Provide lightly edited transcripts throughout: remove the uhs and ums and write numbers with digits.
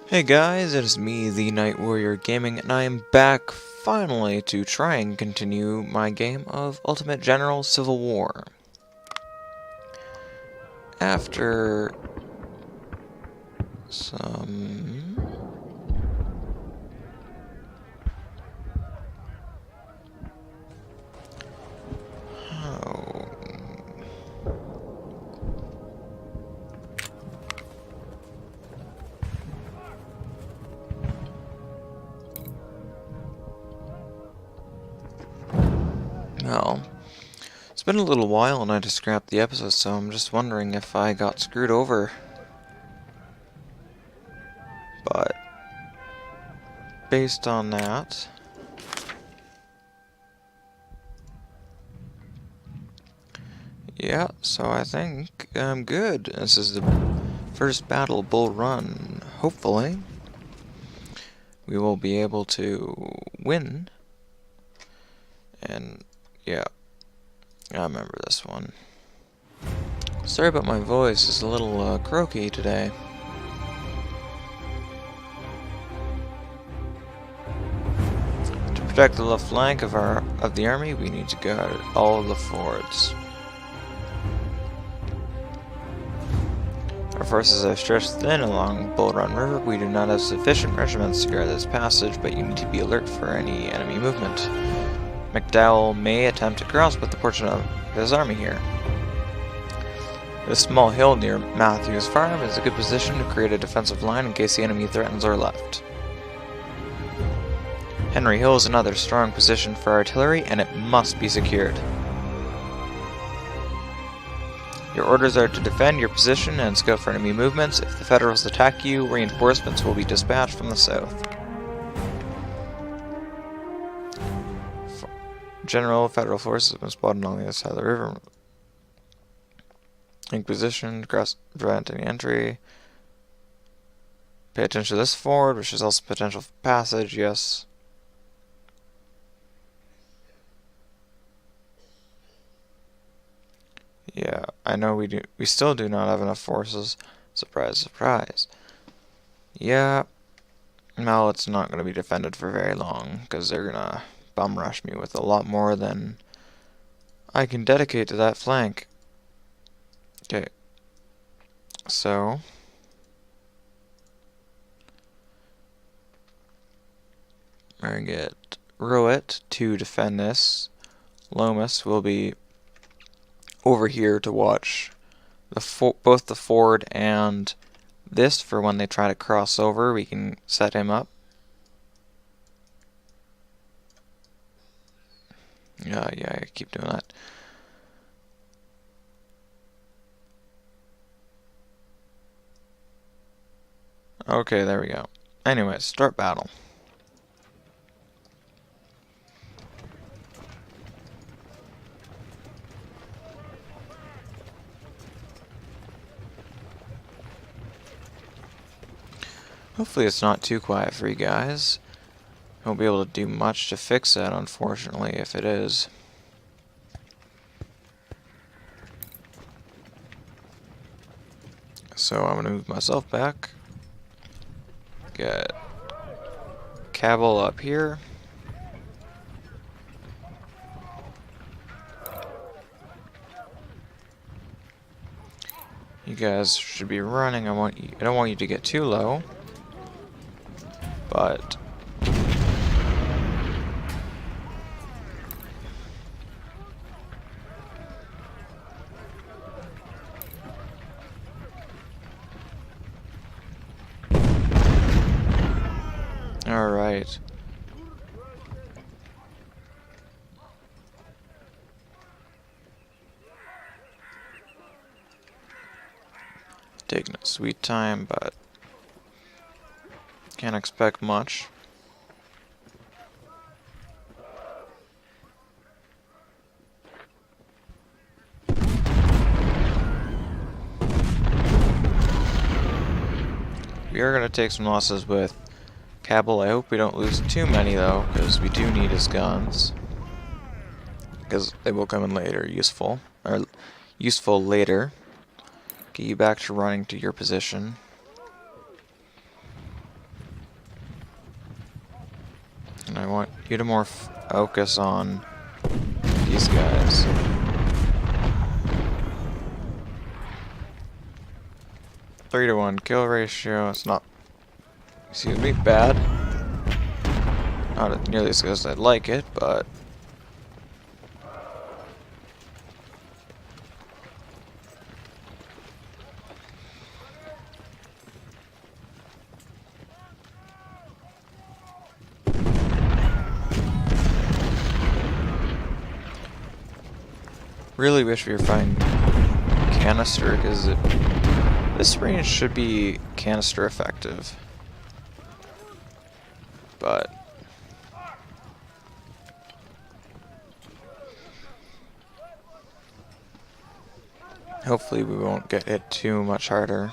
Hey guys, it is me, the Night Warrior Gaming, and I am back finally to try and continue my game of Ultimate General Civil War. After some... Oh... Well, it's been a little while and I just scrapped the episode, so I'm just wondering if I got screwed over. But, based on that... Yeah, so I think I'm good. This is the first battle Bull Run. Hopefully, we will be able to win. And, yeah, I remember this one. Sorry about my voice, it's a little croaky today. To protect the left flank of the army, we need to guard all of the fords. Our forces are stretched thin along Bull Run River. We do not have sufficient regiments to guard this passage, but you need to be alert for any enemy movement. McDowell may attempt to cross with the portion of his army here. This small hill near Matthews Farm is a good position to create a defensive line in case the enemy threatens our left. Henry Hill is another strong position for artillery, and it must be secured. Your orders are to defend your position and scout for enemy movements. If the Federals attack you, reinforcements will be dispatched from the south. General Federal forces have been spotted on the other side of the river. In position, prevent any entry. Pay attention to this ford, which is also potential for passage, yes. Yeah, I know we still do not have enough forces. Surprise, surprise. Yeah, well, it's not going to be defended for very long, because they're going to bum rush me with a lot more than I can dedicate to that flank. Okay, so we're going to get Rowett to defend this. Lomas will be over here to watch both the ford and this for when they try to cross over. We can set him up. Yeah, I keep doing that. Okay, there we go. Anyway, start battle. Hopefully it's not too quiet for you guys. I won't be able to do much to fix that, unfortunately, if it is. So I'm going to move myself back. Get Cabell up here. You guys should be running. I don't want you to get too low. But all right. Taking a sweet time, but can't expect much. We are going to take some losses with Cabell. I hope we don't lose too many though, because we do need his guns. Because they will come in later, useful later. Get you back to running to your position. And I want you to more focus on these guys. Three to 1 kill ratio. It's not, excuse me, bad. Not nearly as good as I'd like it, but really wish we were fighting canister, because this range should be canister effective. But hopefully we won't get hit too much harder.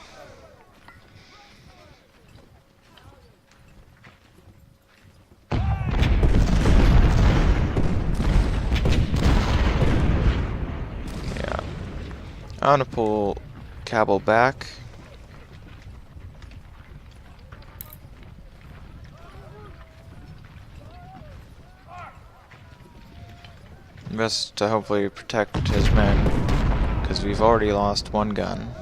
I'm gonna pull Cabal back. Best to hopefully protect his men, because we've already lost one gun.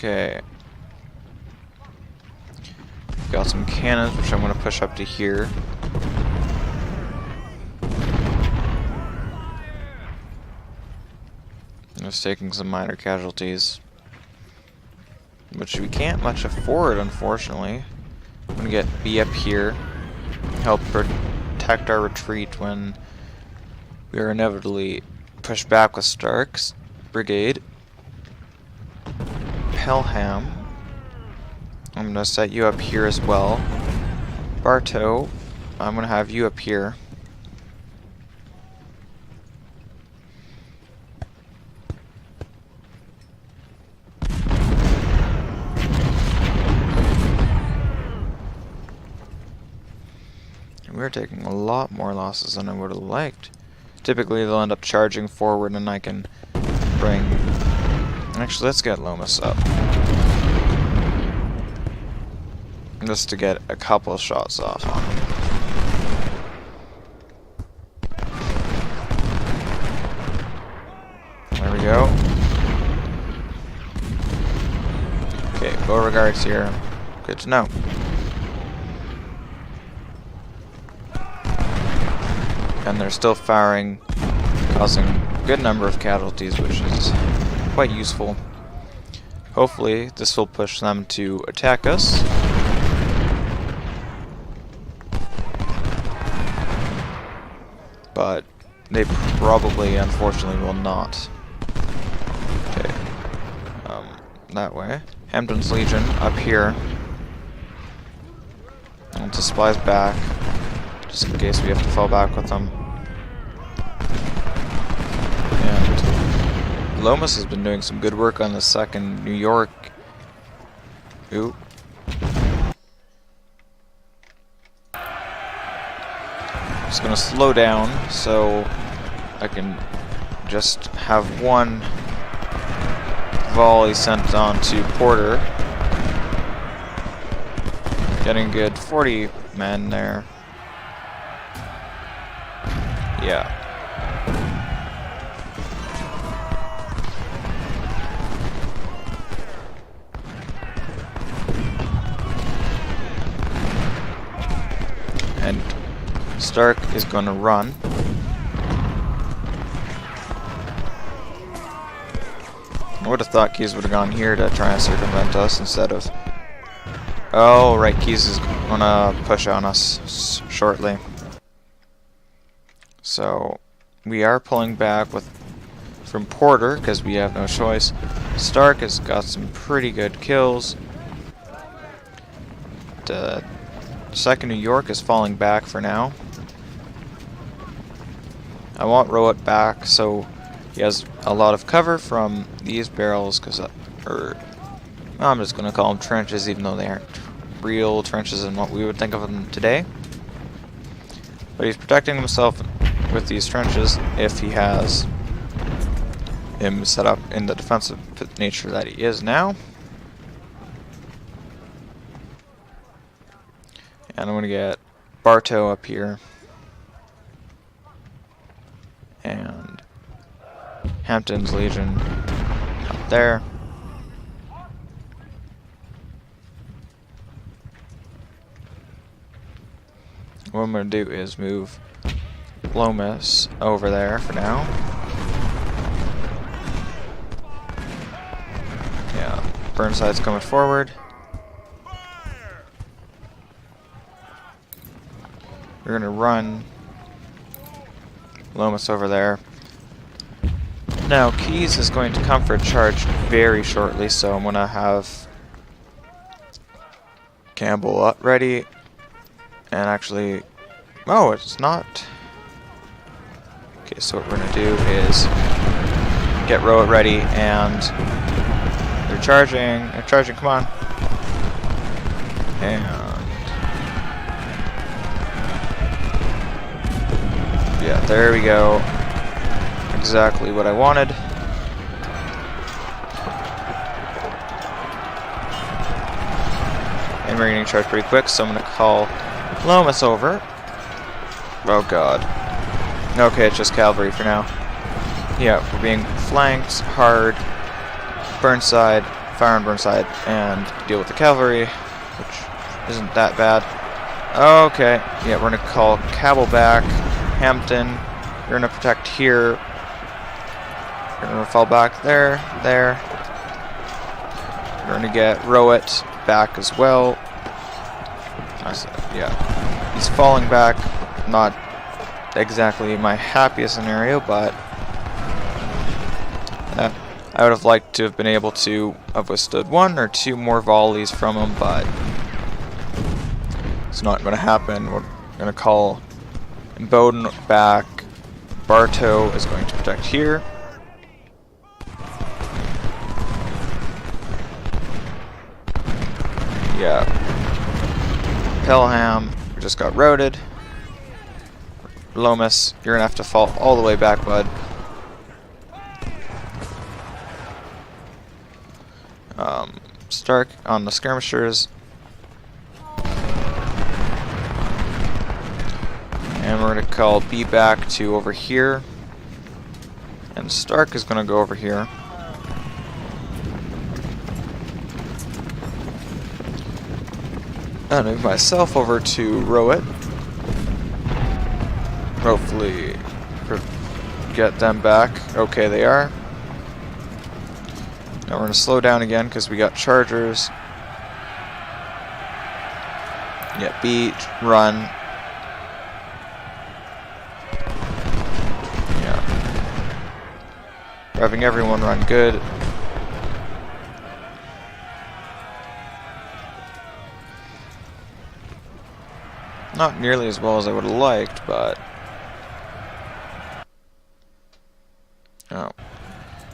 Okay. Got some cannons, which I'm going to push up to here. Just taking some minor casualties, which we can't much afford, unfortunately. I'm going to get B up here, help protect our retreat when we are inevitably pushed back with Stark's brigade. Pelham, I'm going to set you up here as well. Bartow, I'm going to have you up here. And we're taking a lot more losses than I would have liked. Typically they'll end up charging forward and I can bring... Actually, let's get Lomas up. Just to get a couple of shots off on him. There we go. Okay, Beauregard's here. Good to know. And they're still firing, causing a good number of casualties, which is quite useful. Hopefully this will push them to attack us. But they probably, unfortunately, will not. Okay. That way. Hampton's Legion up here. And supplies back, just in case we have to fall back with them. Lomas has been doing some good work on the 2nd New York. Ooh. Just gonna slow down so I can just have one volley sent on to Porter. Getting good 40 men there. Yeah. And Stark is going to run. I would have thought Keyes would have gone here to try and circumvent us instead of... Oh, right, Keyes is going to push on us shortly. So, we are pulling back from Porter, because we have no choice. Stark has got some pretty good kills. 2nd New York is falling back for now. I want Rowett back so he has a lot of cover from these barrels, because, I'm just going to call them trenches, even though they aren't real trenches in what we would think of them today. But he's protecting himself with these trenches if he has him set up in the defensive nature that he is now. And I'm going to get Bartow up here. And Hampton's Legion up there. What I'm going to do is move Lomas over there for now. Yeah, Burnside's coming forward. We're going to run Lomas over there. Now, Keyes is going to come for a charge very shortly, so I'm going to have Campbell up ready. And actually, oh, it's not. Okay, so what we're going to do is get Rowett ready, and they're charging, come on. And yeah, there we go. Exactly what I wanted. And we're getting charged pretty quick, so I'm going to call Lomas over. Oh god. Okay, it's just cavalry for now. Yeah, we're being flanked hard. Burnside, fire on Burnside, and deal with the cavalry, which isn't that bad. Okay, yeah, we're going to call Cabell back. Hampton, you're going to protect here. You're going to fall back there. You're going to get Rowett back as well. Yeah, he's falling back. Not exactly my happiest scenario, but I would have liked to have been able to have withstood 1 or 2 more volleys from him, but it's not going to happen. We're going to call Bowden back. Bartow is going to protect here. Yeah. Pelham, we just got routed. Lomas, you're gonna have to fall all the way back, bud. Stark on the skirmishers. And we're gonna call B back to over here. And Stark is gonna go over here. And move myself over to Rowett. Hopefully get them back. Okay, they are. Now we're going to slow down again because we got chargers. Yeah, beat, run. Yeah. We're having everyone run good. Not nearly as well as I would have liked, but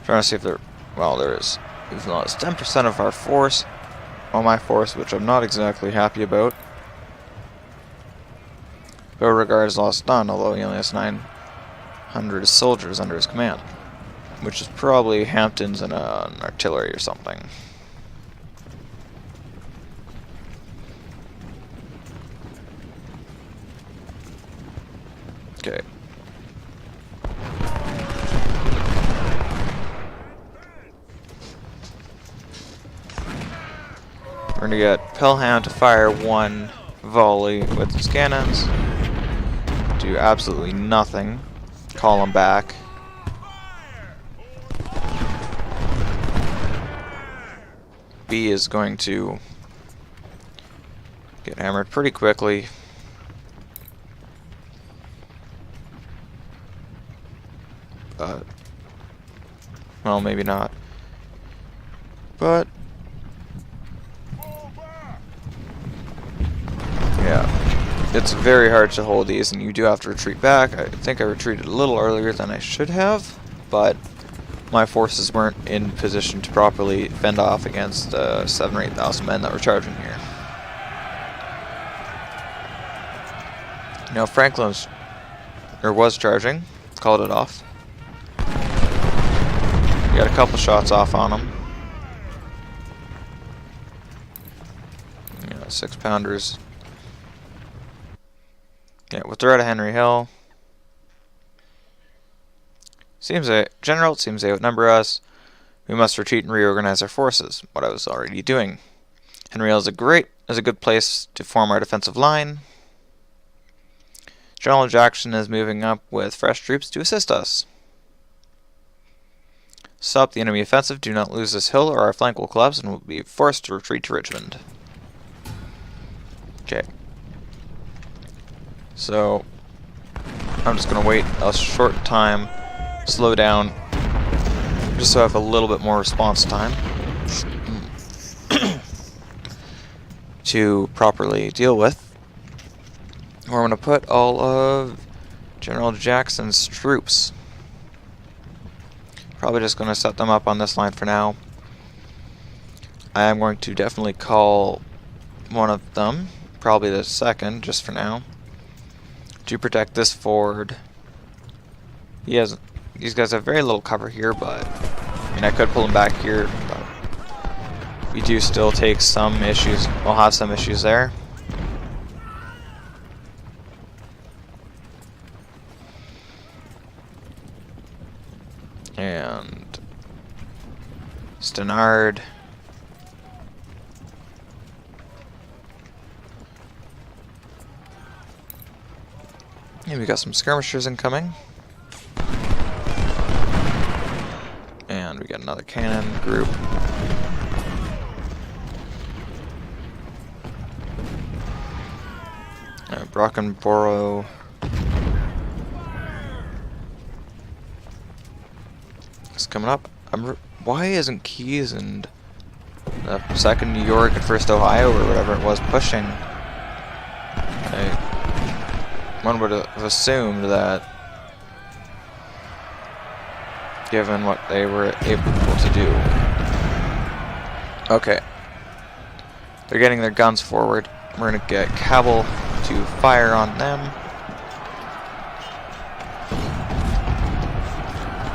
trying to see if there. Well, there is. We've lost 10% of our force, well, my force, which I'm not exactly happy about. Beauregard has lost none, although he only has 900 soldiers under his command, which is probably Hampton's and an artillery or something. Okay. We're going to get Pelham to fire 1 volley with his cannons. Do absolutely nothing. Call him back. B is going to get hammered pretty quickly. But, well, maybe not. But it's very hard to hold these, and you do have to retreat back. I think I retreated a little earlier than I should have, but my forces weren't in position to properly fend off against 7,000 or 8,000 men that were charging here. Now Franklin's, or was charging, called it off. We got a couple shots off on him. 6-pounders. Yeah, with threat of Henry Hill. Seems General, it seems they outnumber us. We must retreat and reorganize our forces. What I was already doing. Henry Hill is a good place to form our defensive line. General Jackson is moving up with fresh troops to assist us. Stop the enemy offensive. Do not lose this hill or our flank will collapse and we'll be forced to retreat to Richmond. Okay. So, I'm just going to wait a short time, slow down, just so I have a little bit more response time to properly deal with. We're going to put all of General Jackson's troops. Probably just going to set them up on this line for now. I am going to definitely call one of them, probably the second, just for now, to protect this ford. These guys have very little cover here, but I mean I could pull them back here, but we do still take some issues. We'll have some issues there. And Stenard. And we got some skirmishers incoming. And we got another cannon group. Brockenborough. It's coming up. Why isn't Keyes and 2nd New York and 1st Ohio or whatever it was pushing? One would have assumed that, given what they were able to do. Okay. They're getting their guns forward. We're going to get Cabell to fire on them.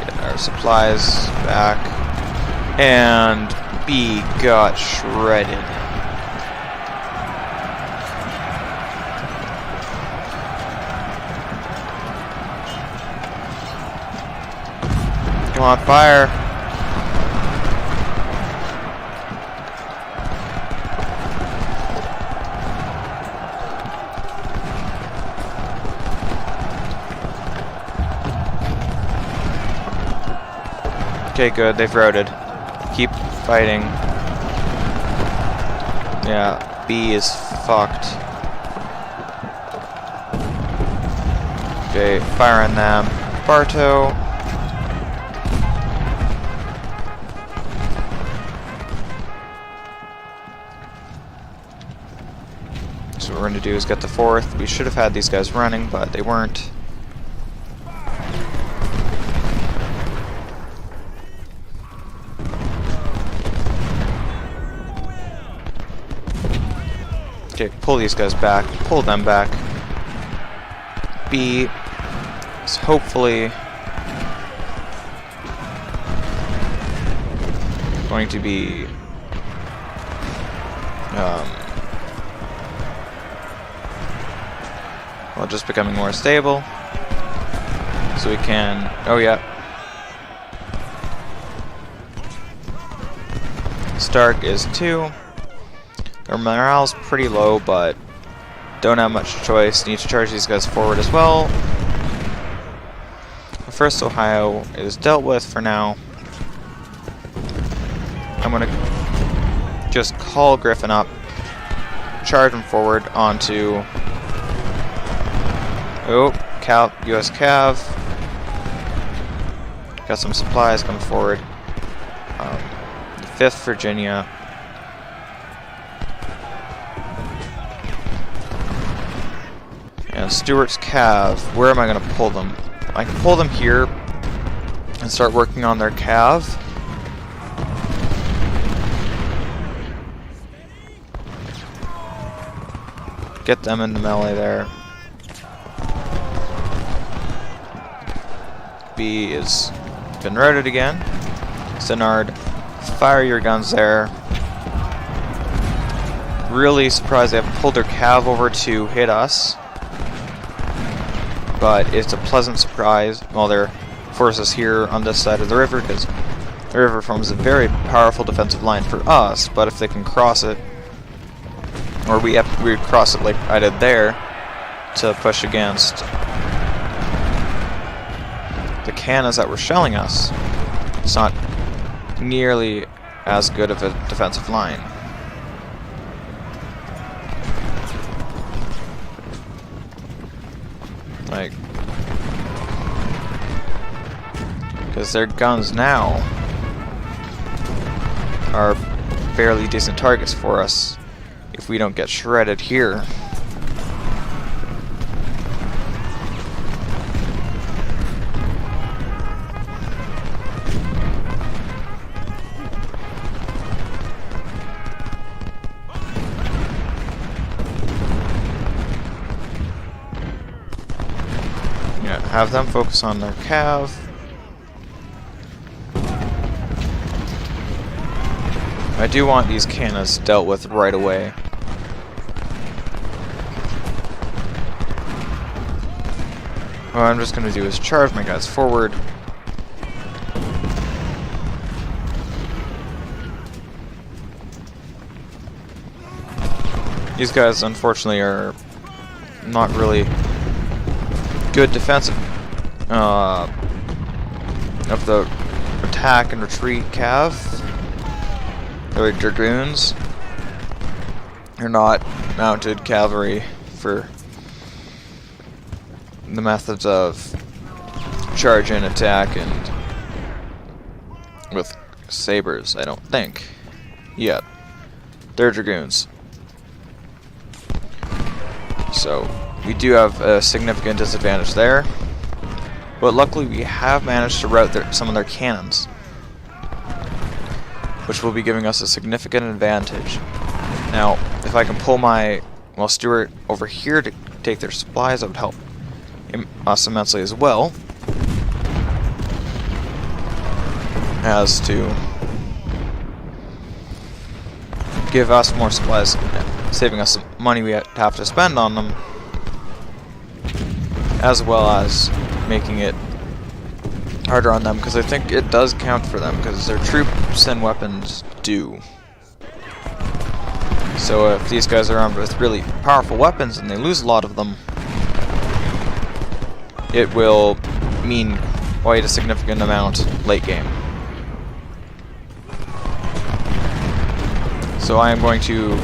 Get our supplies back. And B got shredded. Come on, fire. Okay, good, they've routed. Keep fighting. Yeah, B is fucked. Okay, fire on them. Bartow. So what we're going to do is get the 4th. We should have had these guys running, but they weren't. Okay, pull these guys back. Pull them back. B is hopefully going to be well, just becoming more stable, so we can, oh yeah, Stark is 2. Their morale's pretty low, but don't have much choice. Need to charge these guys forward as well. The 1st Ohio is dealt with for now. I'm going to just call Griffin up, charge him forward onto US Cav. Got some supplies coming forward. The 5th Virginia. And Stuart's cav, where am I going to pull them? I can pull them here and start working on their cav. Get them into melee there. B is been routed again. Senard, fire your guns there. Really surprised they haven't pulled their cav over to hit us. But it's a pleasant surprise while their forces here on this side of the river, because the river forms a very powerful defensive line for us, but if they can cross it, or we cross it like I did there, to push against the cannons that were shelling us, it's not nearly as good of a defensive line. Like, because their guns now are fairly decent targets for us if we don't get shredded here. Yeah, have them focus on their cav. I do want these cannons dealt with right away. What I'm just going to do is charge my guys forward. These guys, unfortunately, are not really good defensive of the attack and retreat cav. They're dragoons. They're not mounted cavalry for the methods of charge and attack and with sabers, I don't think. Yet. They're dragoons. So we do have a significant disadvantage there. But luckily we have managed to rout some of their cannons, which will be giving us a significant advantage. Now, if I can pull my Stuart over here to take their supplies, that would help us immensely as well. As to give us more supplies, saving us some money we have to spend on them, as well as making it harder on them, because I think it does count for them, because their troops and weapons do. So if these guys are armed with really powerful weapons and they lose a lot of them, it will mean quite a significant amount late game. So I am going to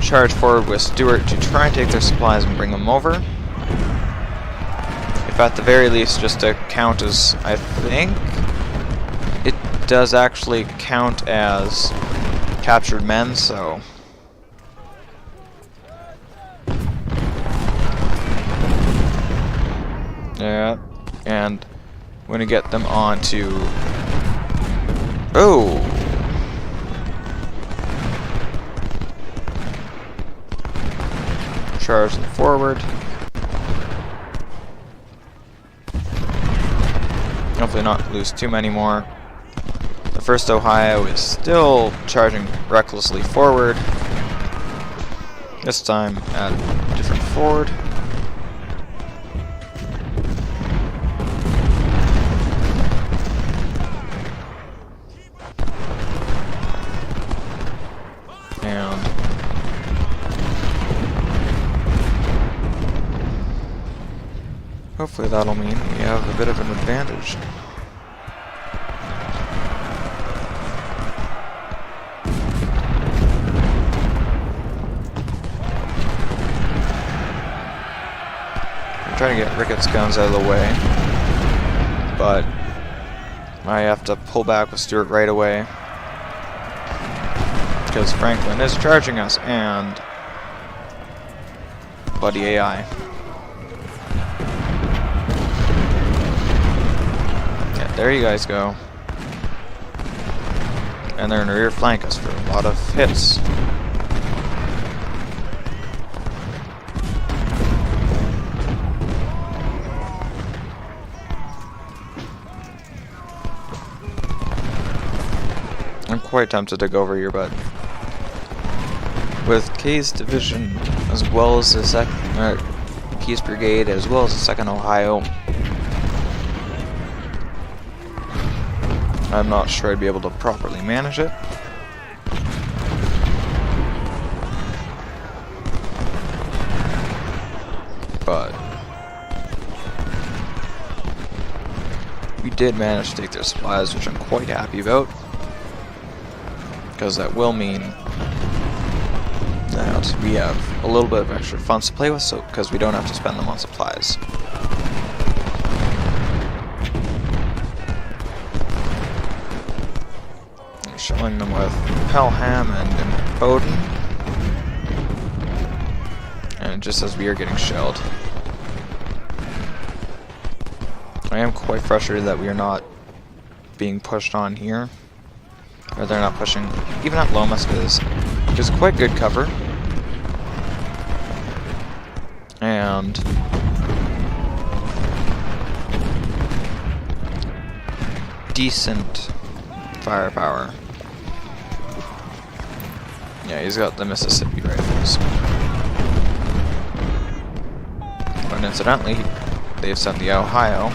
charge forward with Stuart to try and take their supplies and bring them over. If at the very least, just to count as, I think, it does actually count as captured men, so... Yeah, and I'm going to get them onto... Oh! Charge them forward. Hopefully not lose too many more. The 1st Ohio is still charging recklessly forward. This time at a different ford. And hopefully that'll mean we have a bit of an advantage. I'm trying to get Ricketts guns out of the way, but I have to pull back with Stuart right away, because Franklin is charging us, and Buddy AI. Yeah, there you guys go. And they're in rear flank us for a lot of hits. I'm quite tempted to go over here, but with Kay's division, as well as the Key's brigade, as well as the 2nd Ohio, I'm not sure I'd be able to properly manage it. But we did manage to take their supplies, which I'm quite happy about, because that will mean that we have a little bit of extra funds to play with, so because we don't have to spend them on supplies. I'm shelling them with Pelham and Bowden, and just as we are getting shelled, I am quite frustrated that we are not being pushed on here. Or they're not pushing, even at Lomas, because there's quite good cover. And decent firepower. Yeah, he's got the Mississippi rifles. But incidentally, they've sent the Ohio.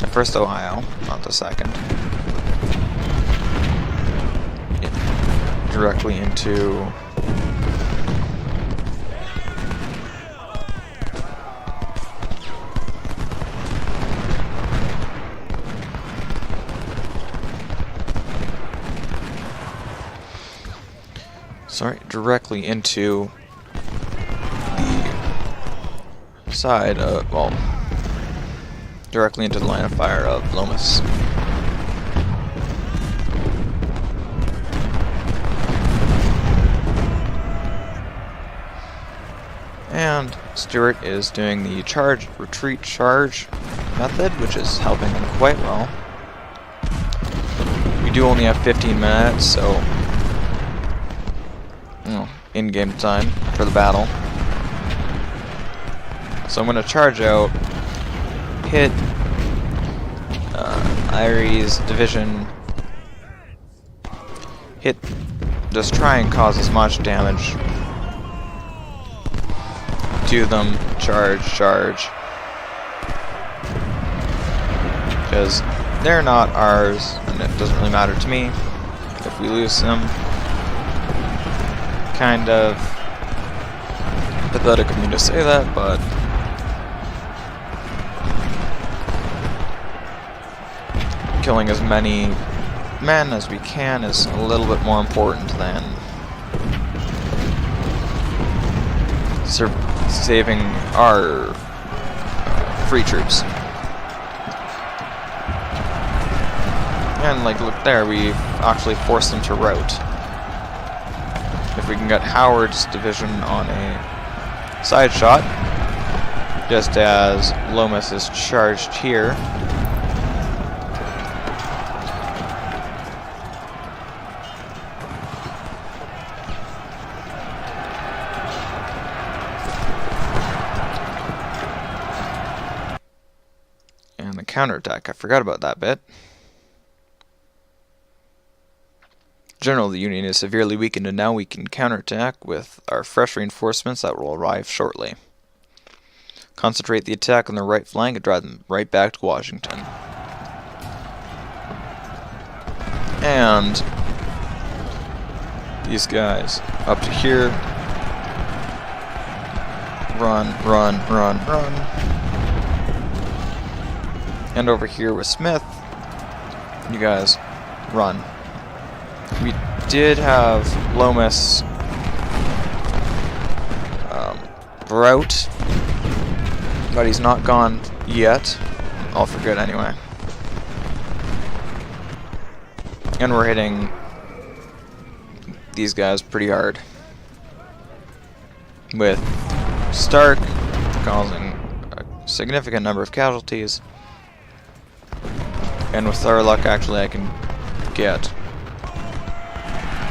The 1st Ohio, not the 2nd. Directly into directly into the side of, well, directly into the line of fire of Lomas. And Stuart is doing the retreat charge method, which is helping him quite well. We do only have 15 minutes, so in-game time for the battle. So I'm going to charge out, hit Irie's division, just try and cause as much damage to them, charge, because they're not ours, and it doesn't really matter to me if we lose them. Kind of pathetic of me to say that, but killing as many men as we can is a little bit more important than saving our free troops. And like, look there, we've actually forced them to rout. If we can get Howard's division on a side shot, just as Lomas is charged here. And the counterattack, I forgot about that bit. General of the Union is severely weakened, and now we can counterattack with our fresh reinforcements that will arrive shortly. Concentrate the attack on the right flank and drive them right back to Washington. And these guys up to here. Run. And over here with Smith, you guys run. We did have Lomas rout, but he's not gone yet. All for good anyway. And we're hitting these guys pretty hard, with Stark causing a significant number of casualties, And with our luck, actually, I can get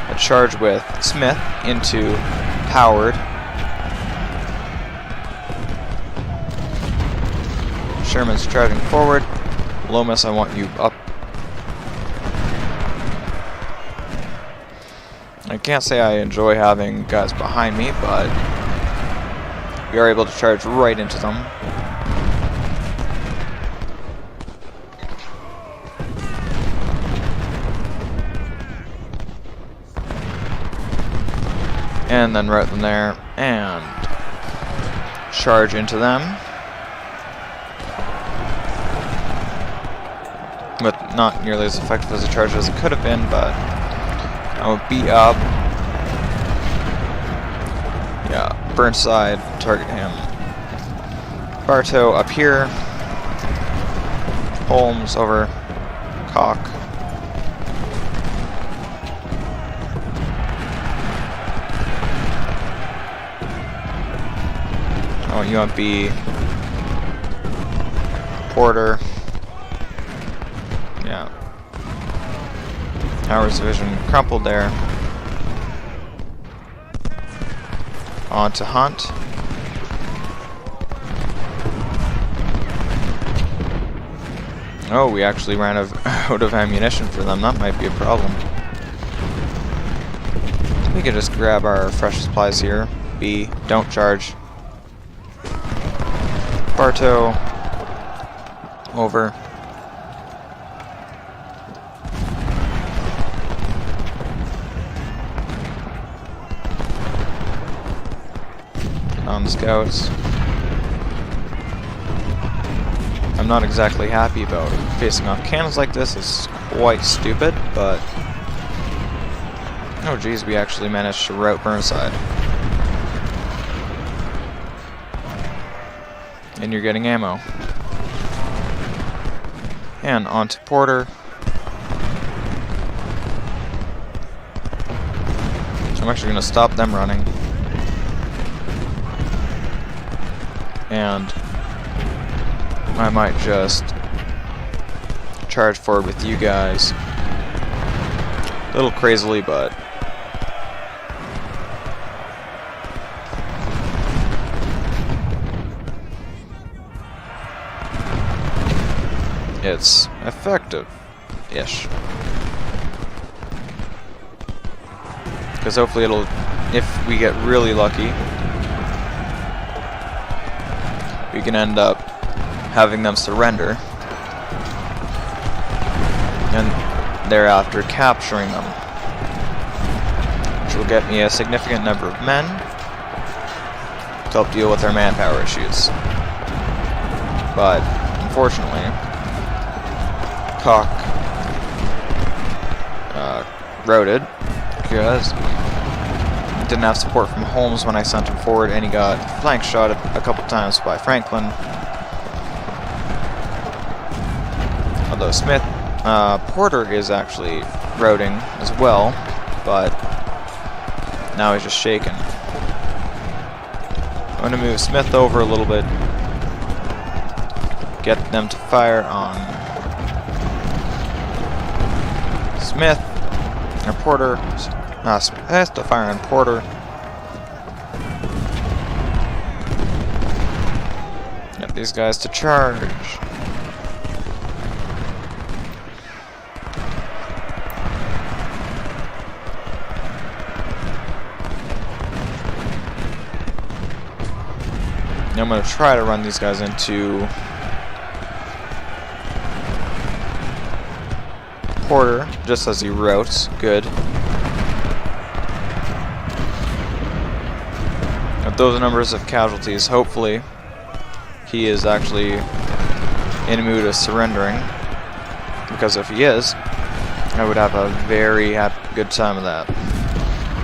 a charge with Smith into Howard. Sherman's charging forward. Lomas, I want you up. I can't say I enjoy having guys behind me, but we are able to charge right into them. And then route them there and charge into them. But not nearly as effective as a charge as it could have been, but I will be up. Yeah, Burnside, target him. Bartow up here. Holmes over. Cock. Oh, you want B. Porter. Yeah. Howard's division crumpled there. On to Hunt. Oh, we actually ran out of ammunition for them. That might be a problem. We could just grab our fresh supplies here. B, don't charge. Bartow. Over. On the scouts. I'm not exactly happy about facing off cannons like this. It's quite stupid, but oh geez, we actually managed to rout Burnside. And you're getting ammo. And on to Porter. I'm actually going to stop them running. And I might just charge forward with you guys. A little crazily, but it's effective-ish. Because hopefully it'll, if we get really lucky, we can end up having them surrender and thereafter capturing them, which will get me a significant number of men to help deal with their manpower issues. But unfortunately, Cock routed because didn't have support from Holmes when I sent him forward, and he got flank shot a couple times by Franklin. Although Smith, Porter is actually routing as well, but now he's just shaken. I'm going to move Smith over a little bit, get them to fire on Smith, or Porter. Smith to fire on Porter. Get these guys to charge. Now I'm going to try to run these guys into Porter, just as he routs. Good. With those numbers of casualties, hopefully he is actually in a mood of surrendering. Because if he is, I would have a very good time of that.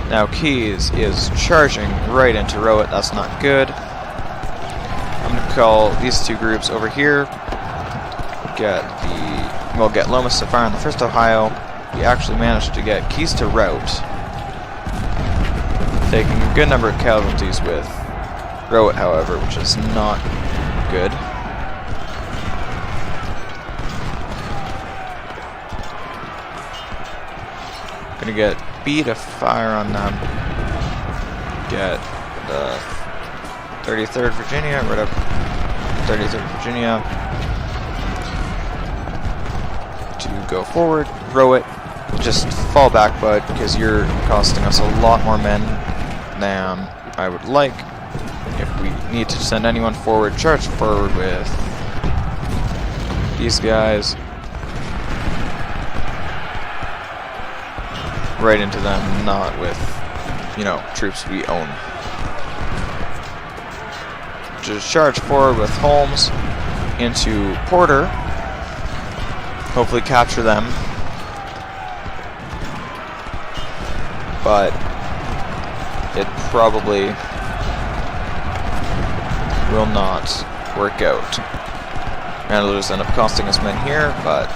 Now Keyes is charging right into Rowett. That's not good. I'm going to call these two groups over here. Get Lomas to fire on the 1st Ohio. We actually managed to get Keyes to rout, taking a good number of casualties with Rowett, however, which is not good. gonna get B to fire on them. Get the 33rd Virginia, right up 33rd Virginia to go forward, row it, just fall back, bud, because you're costing us a lot more men than I would like. If we need to send anyone forward, charge forward with these guys. Right into them, not with, you know, troops we own. Just charge forward with Holmes into Porter. Hopefully capture them. But it probably will not work out. And it'll just end up costing us men here, but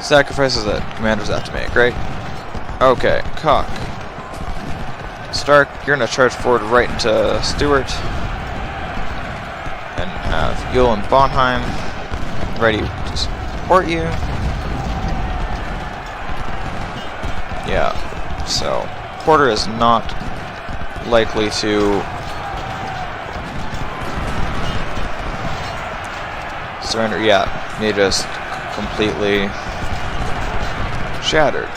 sacrifices that commanders have to make, right? Okay, Cock. Stark, you're gonna charge forward right into Stuart. And have Ewell and Bonheim ready to support you. Yeah, so Porter is not likely to surrender. Yeah, they just completely shattered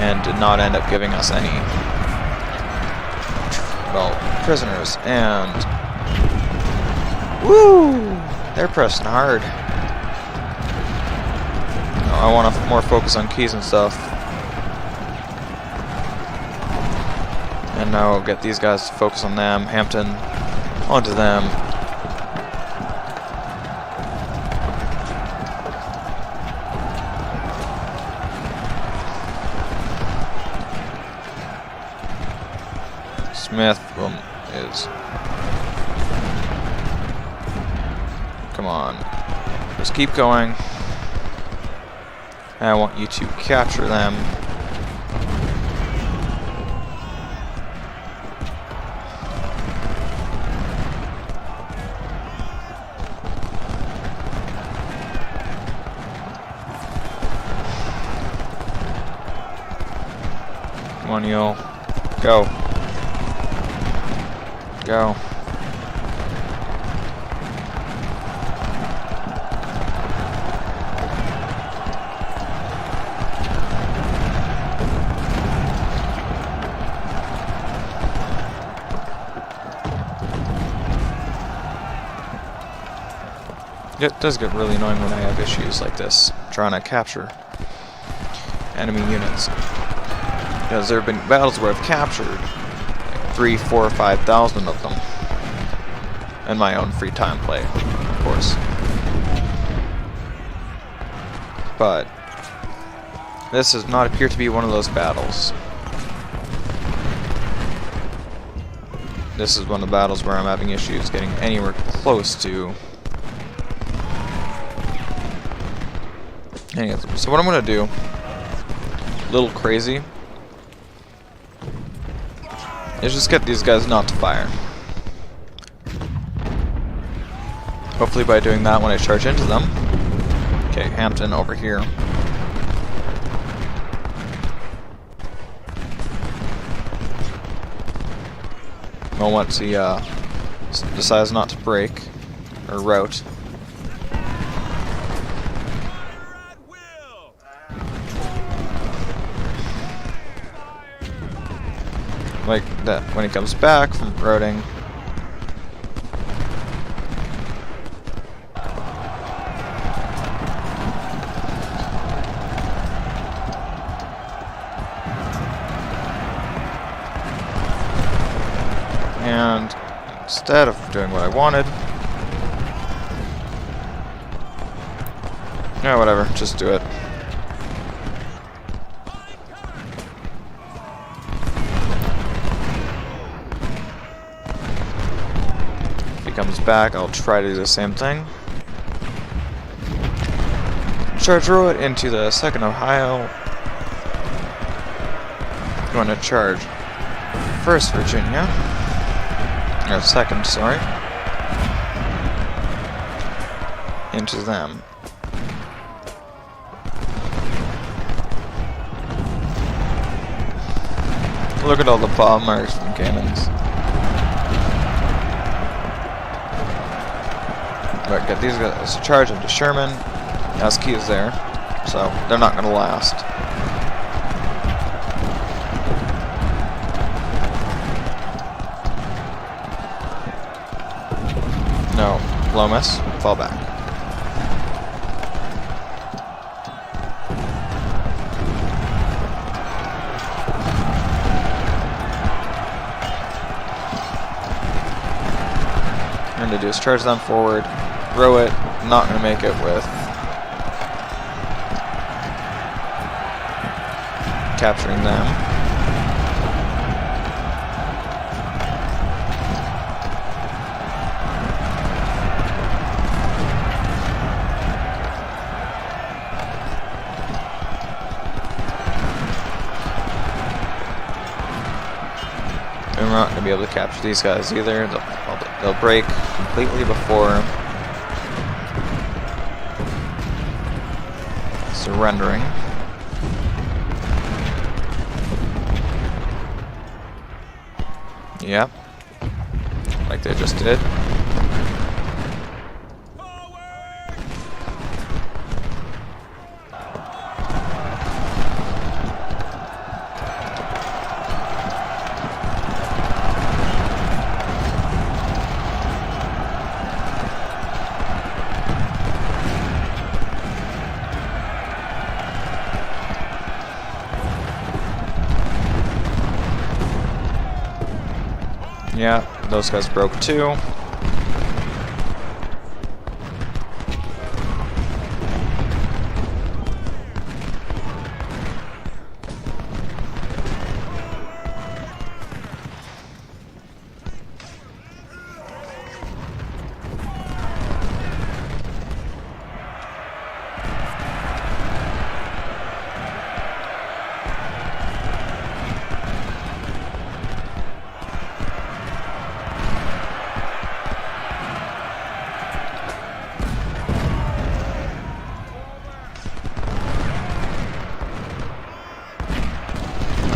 and did not end up giving us any, well, prisoners. And woo, they're pressing hard. I want to more focus on keys and stuff. And now we'll get these guys to focus on them. Hampton, onto them. Smith is... Come on. Just keep going. I want you to capture them. Come on, Ewell. Go. Go. It does get really annoying when I have issues like this, trying to capture enemy units. Because there have been battles where I've captured like 3, 4, 5,000 of them. In my own free time play, of course. But this does not appear to be one of those battles. This is one of the battles where I'm having issues getting anywhere close to. Anyways, so what I'm going to do, a little crazy, is just get these guys not to fire. Hopefully by doing that when I charge into them. Okay, Hampton over here. Well, once he decides not to break, or rout. Like that, when he comes back from routing. And instead of doing what I wanted, yeah, whatever, just do it. Comes back, I'll try to do the same thing. Charge row it into the 2nd Ohio. Going to charge 1st Virginia. Or 2nd, sorry. Into them. Look at all the bomb marks from cannons. But get these guys to charge into Sherman. Husky is there, so they're not going to last. No, Lomas, fall back. What I'm going to do is charge them forward, throw it, not going to make it with capturing them. And we're not going to be able to capture these guys either. They'll break completely before surrendering. Yep. Like they just did. Yeah, those guys broke too.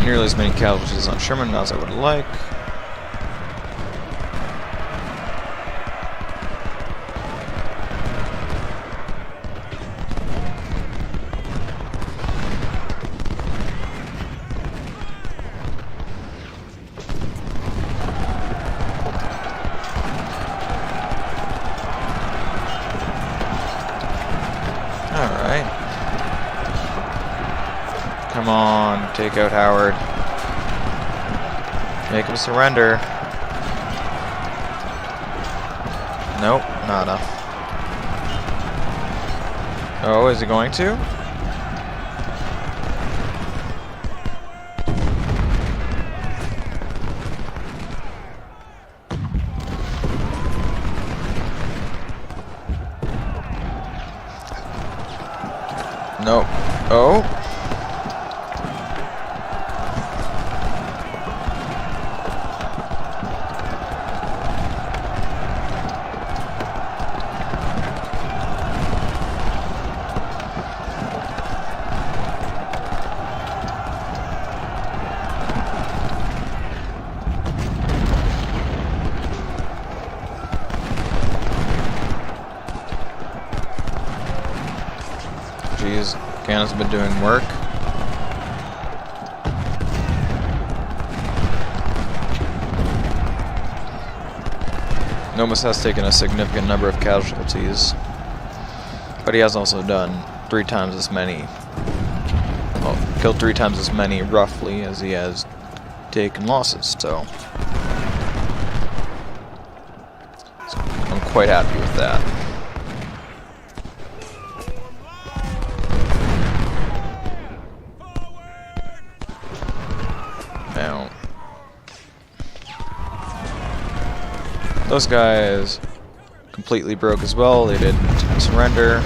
Nearly as many casualties on Sherman as I would like. Alright. Come on, take out Howard. Make him surrender. Nope, not enough. Oh, is he going to? Nope. Oh. Jeez, Cannon's been doing work. Nomus has taken a significant number of casualties, but he has also done 3 times as many, well, killed 3 times as many roughly as he has taken losses, so I'm quite happy with that. Now, those guys completely broke as well. They didn't surrender.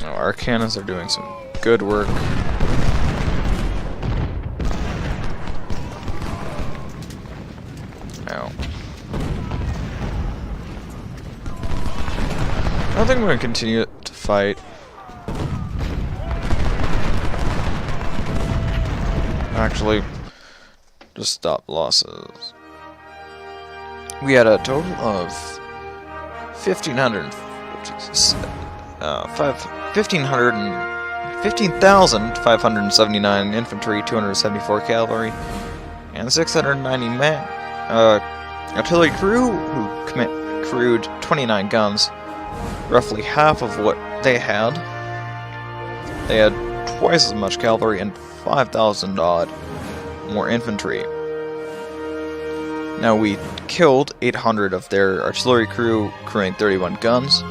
Now, our cannons are doing some good work. Now, I don't think I'm going to continue to fight. Actually, just stop losses. We had a total of 15,579 infantry, 274 cavalry, and 690 men. Artillery crew who crewed 29 guns, roughly half of what they had. They had twice as much cavalry and 5,000 odd more infantry. Now we killed 800 of their artillery crew, crewing 31 guns.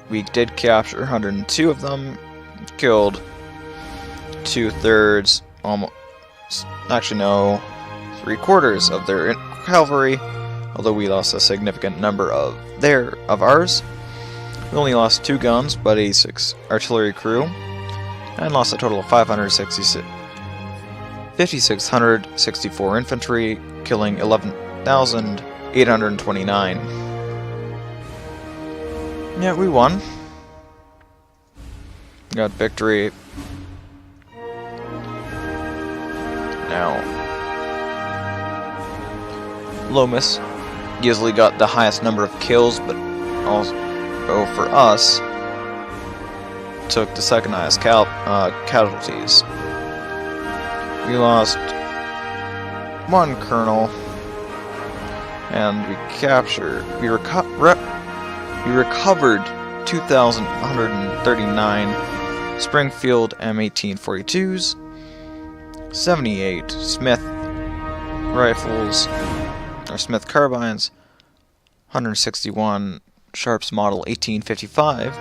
We did capture 102 of them, killed 2/3, almost, actually no, 3/4 of their cavalry, although we lost a significant number of ours. We only lost 2 guns, but 86 artillery crew, and lost a total of 5,664 infantry, killing 11,829. Yeah, we won. Got victory. Now, Lomas easily got the highest number of kills, but also for us, took the second highest casualties. We lost 1 colonel, and we recovered 2,139 Springfield M1842s, 78 Smith rifles, or Smith carbines, 161 Sharps Model 1855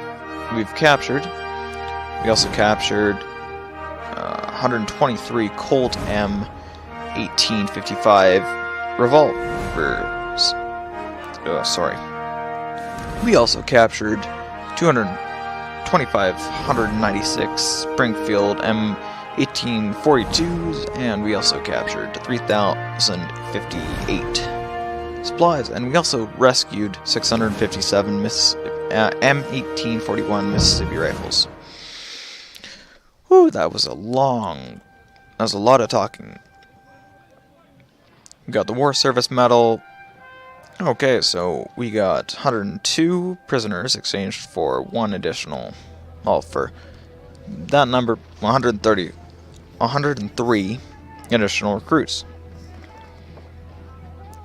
we've captured. We also captured 123 Colt M1855 revolvers. We also captured 2,596 Springfield M1842s, and we also captured 3,058 supplies, and we also rescued 657 M1841 Mississippi rifles. Whew, that was a lot of talking. We got the War Service Medal. Okay, so we got 102 prisoners exchanged for 1 additional, for that number, 103 additional recruits.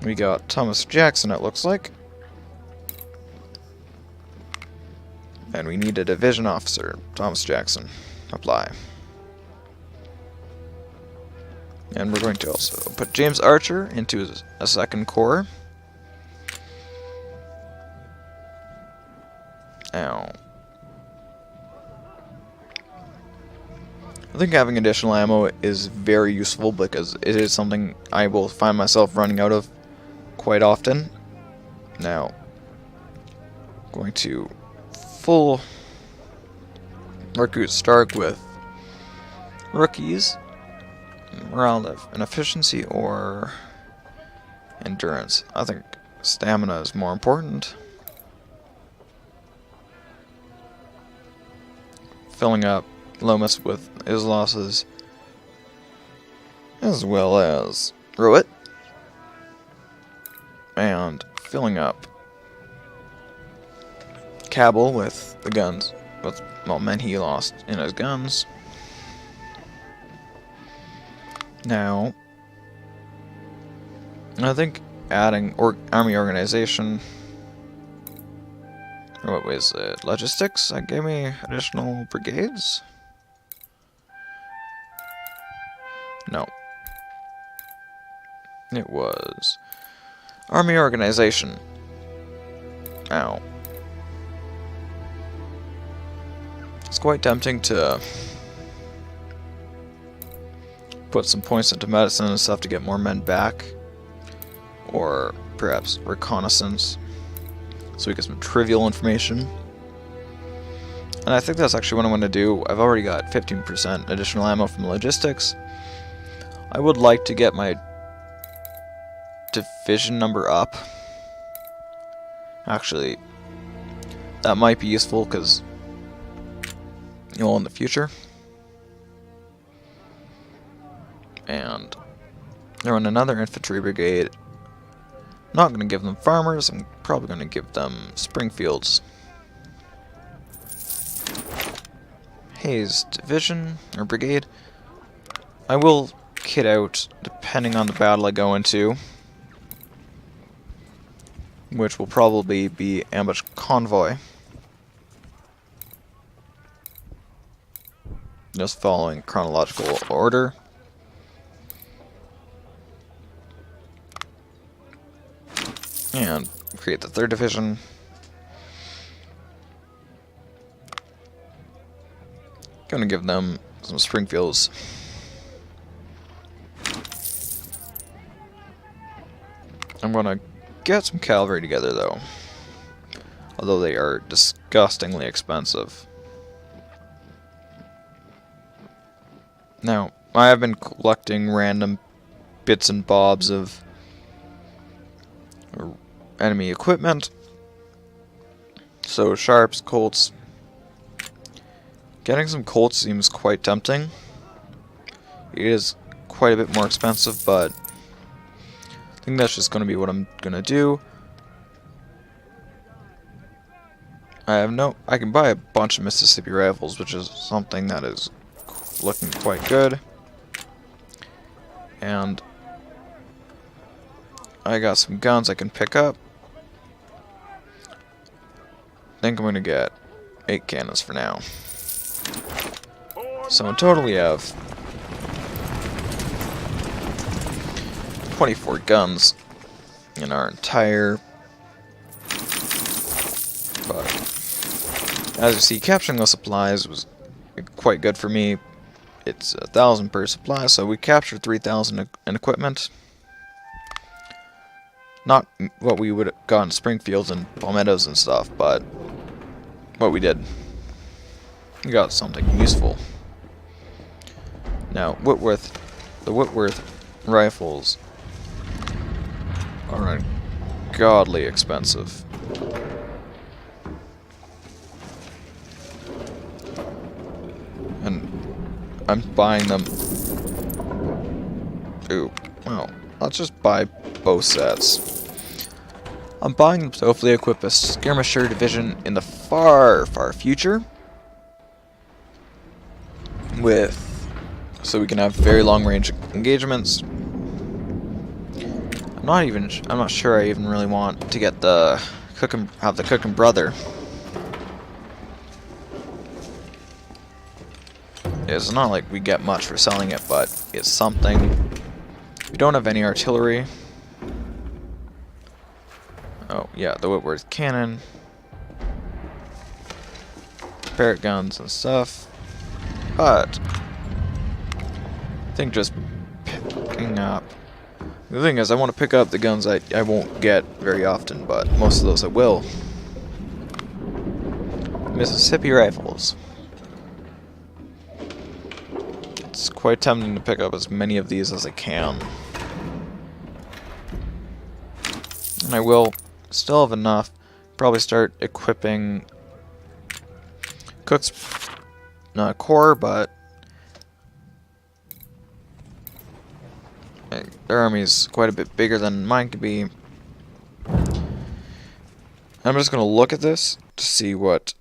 We got Thomas Jackson, it looks like. And we need a division officer, Thomas Jackson. Apply. And we're going to also put James Archer into a 2nd Corps. Now, I think having additional ammo is very useful because it is something I will find myself running out of quite often. Now, going to full recruit start with rookies, morale and efficiency, or endurance. I think stamina is more important. Filling up Lomas with his losses, as well as Ruit, and filling up Cabell with the guns, with men he lost in his guns. Now, I think adding army organization. What was it? Logistics? That gave me additional brigades? No. It was army organization. Ow. It's quite tempting to put some points into medicine and stuff to get more men back. Or perhaps reconnaissance, so we get some trivial information. And I think that's actually what I'm going to do. I've already got 15% additional ammo from logistics. I would like to get my division number up. Actually, that might be useful because, in the future. They're on another infantry brigade. Not going to give them farmers, I'm probably going to give them Springfields. Hayes division, or brigade. I will kit out depending on the battle I go into, which will probably be ambush convoy. Just following chronological order. And create the 3rd division. Gonna give them some Springfields. I'm gonna get some cavalry together though, although they are disgustingly expensive. Now, I have been collecting random bits and bobs of enemy equipment. So, Sharps, Colts. Getting some Colts seems quite tempting. It is quite a bit more expensive, but I think that's just going to be what I'm going to do. I can buy a bunch of Mississippi rifles, which is something that is looking quite good. And I got some guns I can pick up. I think I'm going to get 8 cannons for now. So in total we have 24 guns in our entire... But as you see, capturing those supplies was quite good for me. It's 1,000 per supply, so we captured 3,000 in equipment. Not what we would have gotten in Springfields and Palmettos and stuff, but what we did. We got something useful. Now, the Whitworth rifles are ungodly expensive. And I'm buying them. Ooh, well, let's just buy both sets. I'm buying them to hopefully equip a skirmisher division in the far, far future. So we can have very long range engagements. I'm not sure I even really want to get the Cookin' Brother. It's not like we get much for selling it, but it's something. We don't have any artillery. Oh yeah, the Whitworth cannon, Barrett guns and stuff. But I think just picking up. The thing is, I want to pick up the guns I won't get very often, but most of those I will. Mississippi rifles. It's quite tempting to pick up as many of these as I can. And I will still have enough. Probably start equipping Cook's Corps, but their army is quite a bit bigger than mine could be. I'm just going to look at this to see what...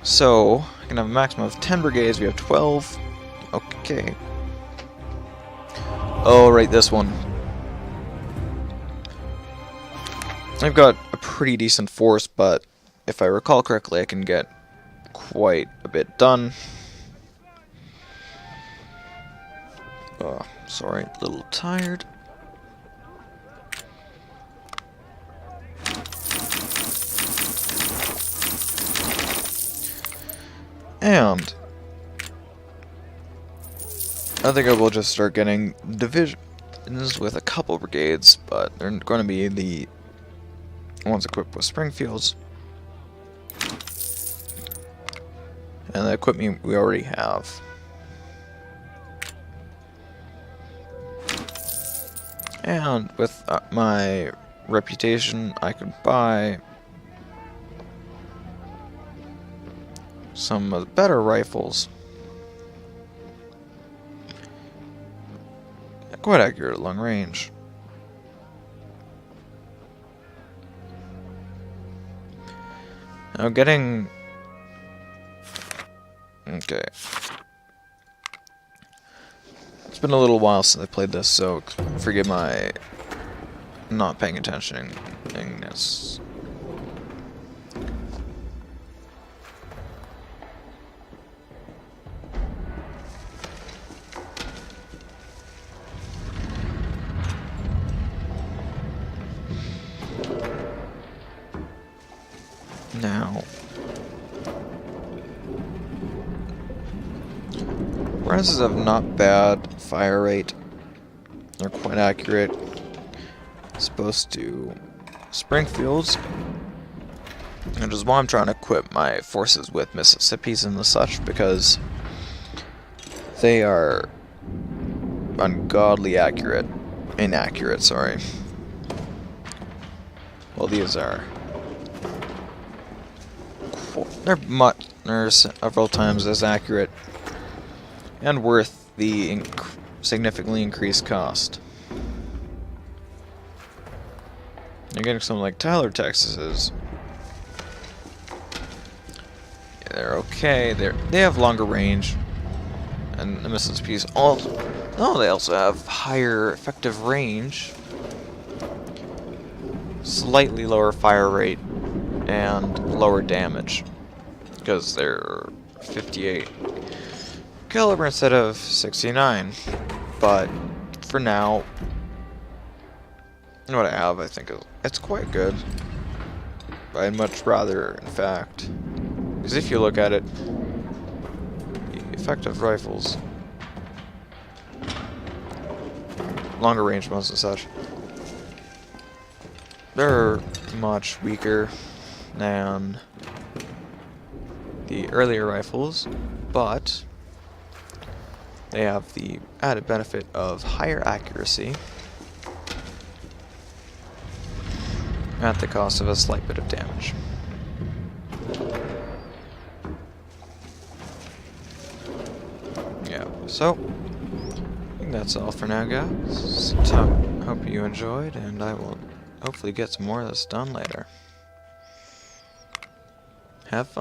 So, I can have a maximum of 10 brigades, we have 12. Okay. Oh, right, this one. I've got a pretty decent force, but if I recall correctly, I can get quite a bit done. Oh, sorry, a little tired. And I think I will just start getting divisions with a couple brigades, but they're going to be the ones equipped with Springfields. And the equipment we already have. And with my reputation, I could buy some of the better rifles. quite accurate at long range. Now getting... Okay. It's been a little while since I played this, so forgive my not paying attention-ingness. Now, Rises have not bad fire rate. They're quite accurate. Supposed to Springfields, which is why I'm trying to equip my forces with Mississippi's and the such, because they are ungodly inaccurate, sorry. Well, these are. They're several times as accurate and worth the significantly increased cost. You're getting something like Tyler, Texas is. Yeah, they're okay. They have longer range, and the Mississippi's also. Oh, they also have higher effective range, slightly lower fire rate, and lower damage, because they're 58 caliber instead of 69. But for now, what I have, I think it's quite good. I'd much rather, in fact, because if you look at it, the effective rifles, longer range ones and such, they're much weaker than the earlier rifles, but they have the added benefit of higher accuracy at the cost of a slight bit of damage. Yeah, so I think that's all for now, guys. Hope you enjoyed, and I will hopefully get some more of this done later. Have fun.